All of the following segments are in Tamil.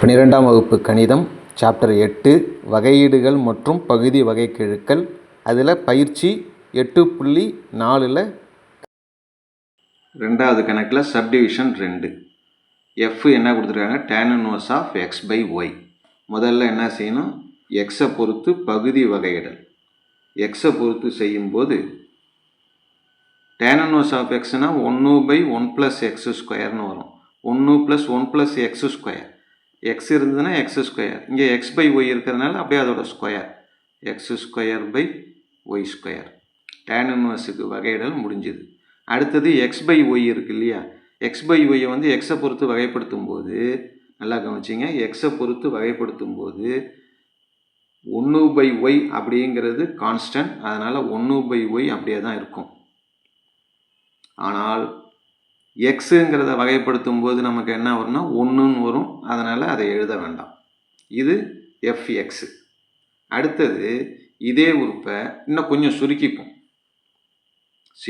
12ஆம் வகுப்பு கணிதம் சாப்டர் 8 வகையீடுகள் மற்றும் பகுதி வகைக்கெழுக்கள். அதில் பயிற்சி 8.4ல் ரெண்டாவது கணக்கில் சப்டிவிஷன் 2. எஃப் என்ன கொடுத்துருக்காங்க? tan inverse of x/y. முதல்ல என்ன செய்யணும்? எக்ஸை பொறுத்து பகுதி வகையிடல். எக்ஸை பொறுத்து செய்யும்போது tan inverse of xனா 1/1 + x² வரும். 1 + 1 + x². எக்ஸ் இருந்ததுன்னா x². இங்கே x/y இருக்கிறதுனால அப்படியே அதோட ஸ்கொயர் x²/y². tan இன்வர்ஸுக்கு வகையிடல் முடிஞ்சுது. அடுத்தது x/y இருக்கு இல்லையா? x/y வந்து எக்ஸை பொறுத்து வகைப்படுத்தும் போது நல்லா கவனிச்சிங்க, எக்ஸை பொறுத்து வகைப்படுத்தும் போது 1/y அப்படிங்கிறது கான்ஸ்டன்ட். அதனால் 1/y அப்படியே தான் இருக்கும். ஆனால் எக்ஸுங்கிறத வகைப்படுத்தும் போது நமக்கு என்ன வரும்னா 1ன்னு வரும். அதனால் அதை எழுத வேண்டாம். இது fx. அடுத்தது இதே உறுப்பை இன்னும் கொஞ்சம் சுருக்கிப்போம். =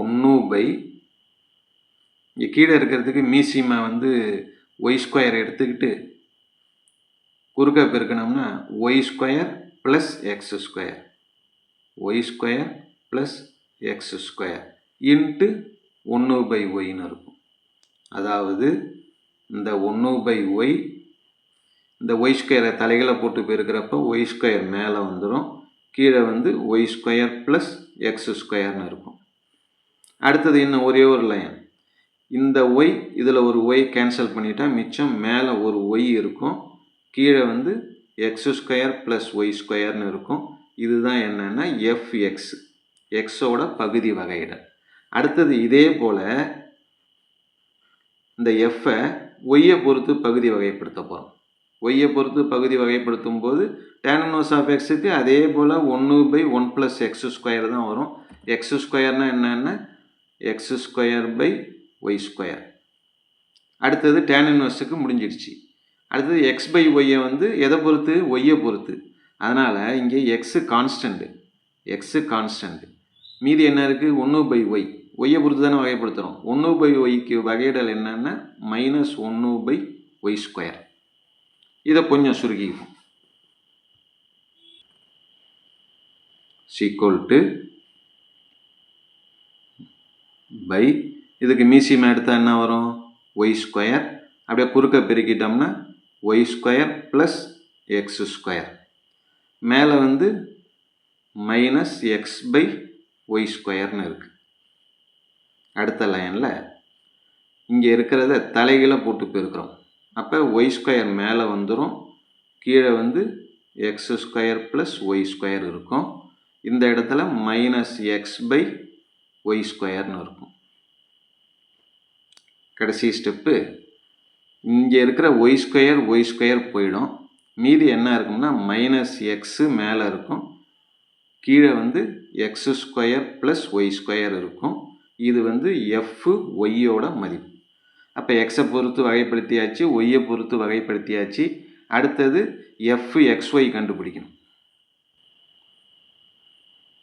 1/, இங்கே கீழே இருக்கிறதுக்கு மீசிமை வந்து y² எடுத்துக்கிட்டு குறுக்க பெருக்கணும்னா y² + x², y² + x² into 1/yன்னு இருக்கும். அதாவது இந்த 1/y இந்த y² தலைகளை போட்டு பெருக்கிறப்ப y² மேலே வந்துடும், கீழே வந்து y² + x²ன்னு இருக்கும். அடுத்தது இன்னும் ஒரே ஒரு லைன், இந்த y இதில் ஒரு y கேன்சல் பண்ணிட்டா மிச்சம் மேலே ஒரு y இருக்கும், கீழே வந்து x² + y²ன்னு இருக்கும். இதுதான் என்னன்னா fx, எக்ஸோட பகுதி வகையிடல். அடுத்தது இதே போல் இந்த எஃப்பை ஒய்யை பொறுத்து பகுதி வகைப்படுத்த போகிறோம். ஒய்யை பொறுத்து பகுதி வகைப்படுத்தும் போது tan inverse of xக்கு அதே போல் 1/1 + x² தான் வரும். x²னா என்னென்னா x²/y². அடுத்தது tan inverseக்கு முடிஞ்சிடுச்சு. அடுத்தது x/yயை வந்து எதை பொறுத்து? ஒய்யை பொறுத்து. அதனால் இங்கே எக்ஸு கான்ஸ்டன்ட். மீதி என்ன இருக்குது? 1/y. ஒய்யை பொறுத்து தானே வகைப்படுத்துகிறோம். 1/yக்கு வகையிடல் என்னென்னா -1/y². இதை கொஞ்சம் சுருக்கிக்கும். = இதுக்கு மீசியம் எடுத்தால் என்ன வரும்? y². அப்படியே குறுக்க பெருக்கிட்டோம்னா y² + x². மேலே வந்து -x/y²ன்னு இருக்குது. அடுத்த லைனில் இங்கே இருக்கிறத தலைகளை போட்டு பெருக்கிறோம். அப்போ y² மேலே வந்துடும், கீழே வந்து x² + y² இருக்கும். இந்த இடத்துல -x/y²ன்னு இருக்கும். கடைசி ஸ்டெப்பு, இங்கே இருக்கிற y² போயிடும். மீதி என்ன இருக்கும்னா -x மேலே இருக்கும், கீழே வந்து x² + y² இருக்கும். இது வந்து fyயோட மதிப்பு. அப்போ எக்ஸை பொறுத்து வகைப்படுத்தியாச்சு, ஒய்யை பொறுத்து வகைப்படுத்தியாச்சு. அடுத்தது fxy கண்டுபிடிக்கணும்.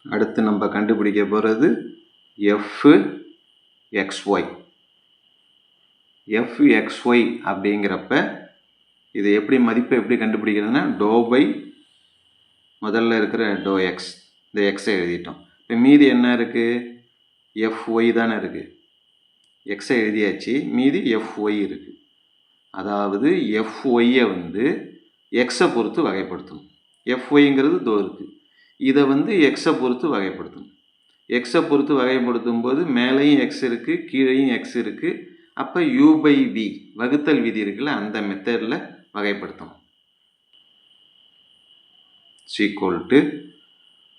அடுத்து நம்ம கண்டுபிடிக்க போகிறது fxy. fxy அப்படிங்கிறப்ப இது எப்படி மதிப்பை எப்படி கண்டுபிடிக்கிறதுனா ∂y முதல்ல இருக்கிற ∂x, இந்த எக்ஸை எழுதிட்டோம். இப்போ மீதி என்ன இருக்குது? fy தானே இருக்குது. எக்ஸை எழுதியாச்சு, மீதி fy இருக்குது. அதாவது fyயை வந்து எக்ஸை பொறுத்து வகைப்படுத்தணும். fyங்கிறது இருக்குது, இதை வந்து எக்ஸை பொறுத்து வகைப்படுத்தணும். எக்ஸை பொறுத்து வகைப்படுத்தும் போது மேலேயும் எக்ஸ் இருக்குது, கீழேயும் எக்ஸ் இருக்குது. அப்போ u/v வகுத்தல் விதி இருக்குல்ல, அந்த மெத்தடில் வகைப்படுத்தணும்.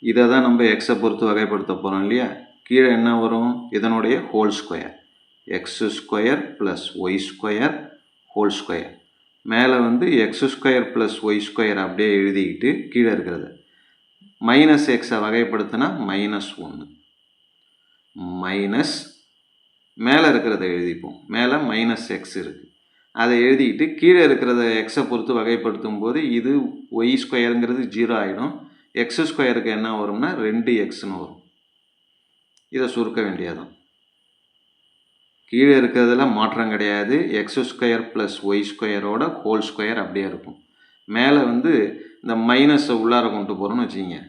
இதை தான் நம்ம எக்ஸை பொறுத்து வகைப்படுத்த போகிறோம் இல்லையா? கீழே என்ன வரும்? இதனுடைய ஹோல் ஸ்கொயர் x² + y² மேலே வந்து x² + y² அப்படியே எழுதிக்கிட்டு கீழே இருக்கிறது -xஐ வகைப்படுத்தினா -1 மைனஸ் மேலே இருக்கிறத எழுதிப்போம். மேலே -x இருக்குது, அதை எழுதிக்கிட்டு கீழே இருக்கிறத எக்ஸை பொறுத்து வகைப்படுத்தும் போது இது y²ங்கிறது 0 ஆகிடும். x²க்கு என்ன வரும்னா 2xன்னு வரும். இதை சுருக்க வேண்டியதான். கீழே இருக்கிறதுல மாற்றம் கிடையாது. எக்ஸ் ஸ்கொயர் ப்ளஸ் ஒய் ஸ்கொயரோட ஹோல் ஸ்கொயர் அப்படியே இருக்கும். மேலே வந்து இந்த மைனஸை உள்ளார கொண்டு போகிறோன்னு வச்சுக்கிங்க.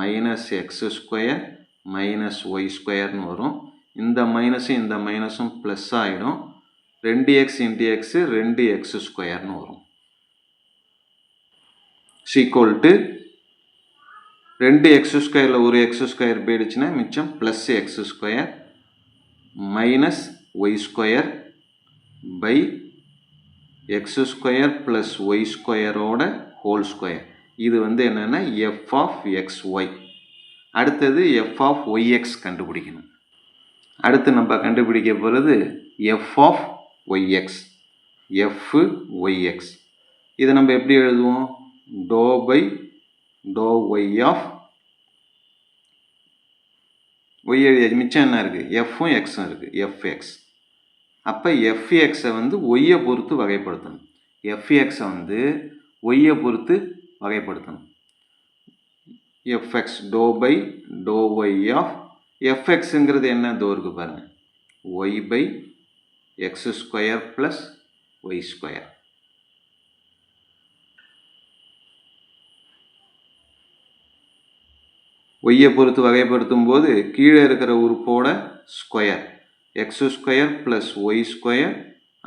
Minus x square minus y ஸ்கொயர்னு வரும். இந்த மைனஸும் இந்த மைனஸும் ப்ளஸ் ஆகிடும். 2x இன்ட்டு எக்ஸு 2x ஸ்கொயர்னு வரும். ஈக்குவல் டு 2x ஸ்கொயரில் ஒரு எக்ஸ் ஸ்கொயர் போயிடுச்சுன்னா மிச்சம் plus x square minus y square by x square plus y ஸ்கொயரோட ஹோல் ஸ்கொயர். இது வந்து என்னென்னா எஃப் ஆஃப் எக்ஸ் ஒய். அடுத்தது எஃப் ஆஃப் ஒய்எக்ஸ் கண்டுபிடிக்கணும். அடுத்து நம்ம கண்டுபிடிக்க போகிறது f of y x. F y x இதை நம்ம எப்படி எழுதுவோம்? Dow by dow y of y எழுதியாச்சு. மிச்சம் என்ன இருக்குது? எஃப்பும் எக்ஸும் இருக்குது. எஃப்எக்ஸ். அப்போ எஃப்எக்ஸை வந்து ஒய்யை பொறுத்து வகைப்படுத்தணும். எஃப்எக்ஸை வந்து ஒய்யை பொறுத்து வகைப்படுத்தணும். F x dow by dow y of எஃப்எக்ஸுங்கிறது என்ன? தோ இருக்கு பாருங்கள். Y by x square plus y square. ஒய்யை பொறுத்து வகைப்படுத்தும் போது கீழே இருக்கிற உறுப்போட square x square plus y square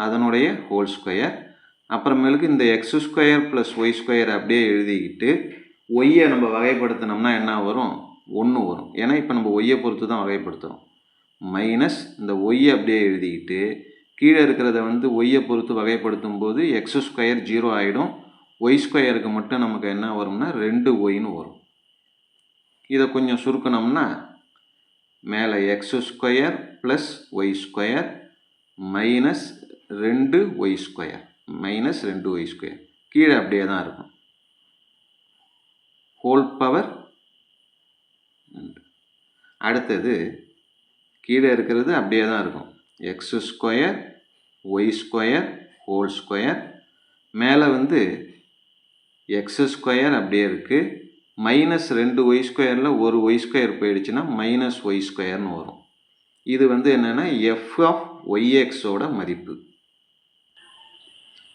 அதனுடைய ஹோல் ஸ்கொயர். அப்புறமேலுக்கு இந்த x square plus y square அப்படியே எழுதிக்கிட்டு ஒய்யை நம்ம வகைப்படுத்தினோம்னா என்ன வரும்? 1 வரும். ஏன்னா இப்போ நம்ம ஒய்யை பொறுத்து தான் வகைப்படுத்துகிறோம். மைனஸ் இந்த ஒய்யை அப்படியே எழுதிக்கிட்டு கீழே இருக்கிறத வந்து ஒய்யை பொறுத்து வகைப்படுத்தும் போது எக்ஸ் ஸ்கொயர் 0 ஆகிடும். ஒய் ஸ்கொயருக்கு மட்டும் நமக்கு என்ன வரும்னா 2 ஒய்னு வரும். இதை கொஞ்சம் சுருக்கணும்னா மேலே x square plus y square minus 2 y square minus 2 y square கீழே அப்படியே தான் இருக்கும். Whole power. அடுத்தது கீழே இருக்கிறது அப்படியே தான் இருக்கும். X square y square whole square. மேலே வந்து எக்ஸ் ஸ்கொயர் அப்படியே இருக்குது. மைனஸ் 2 ஒய் ஸ்கொயரில் ஒரு ஒய் ஸ்கொயர் போயிடுச்சுன்னா மைனஸ் ஒய் ஸ்கொயர்னு வரும். இது வந்து என்னென்னா எஃப் ஆஃப் ஒய்எக்ஸோட மதிப்பு.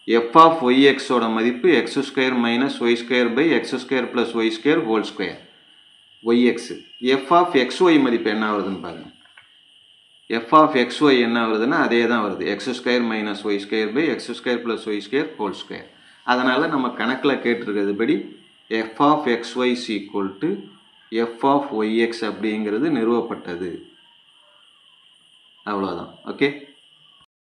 எஃப் ஆஃப் ஒய்எக்ஸோட மதிப்பு x square minus y square by x square plus y square whole square y x. F of x y மதிப்பு என்ன வருதுன்னு பாருங்கள். எஃப் ஆஃப் எக்ஸ்ஒய் என்ன வருதுன்னா அதே தான் வருது. X square minus y square by x square plus y square whole square. அதனால் நம்ம கணக்கில் கேட்டிருக்கிறதுபடி f of x y is equal to f of y x அப்படிங்கிறது நிறுவப்பட்டது. அவ்வளோதான். ஓகே.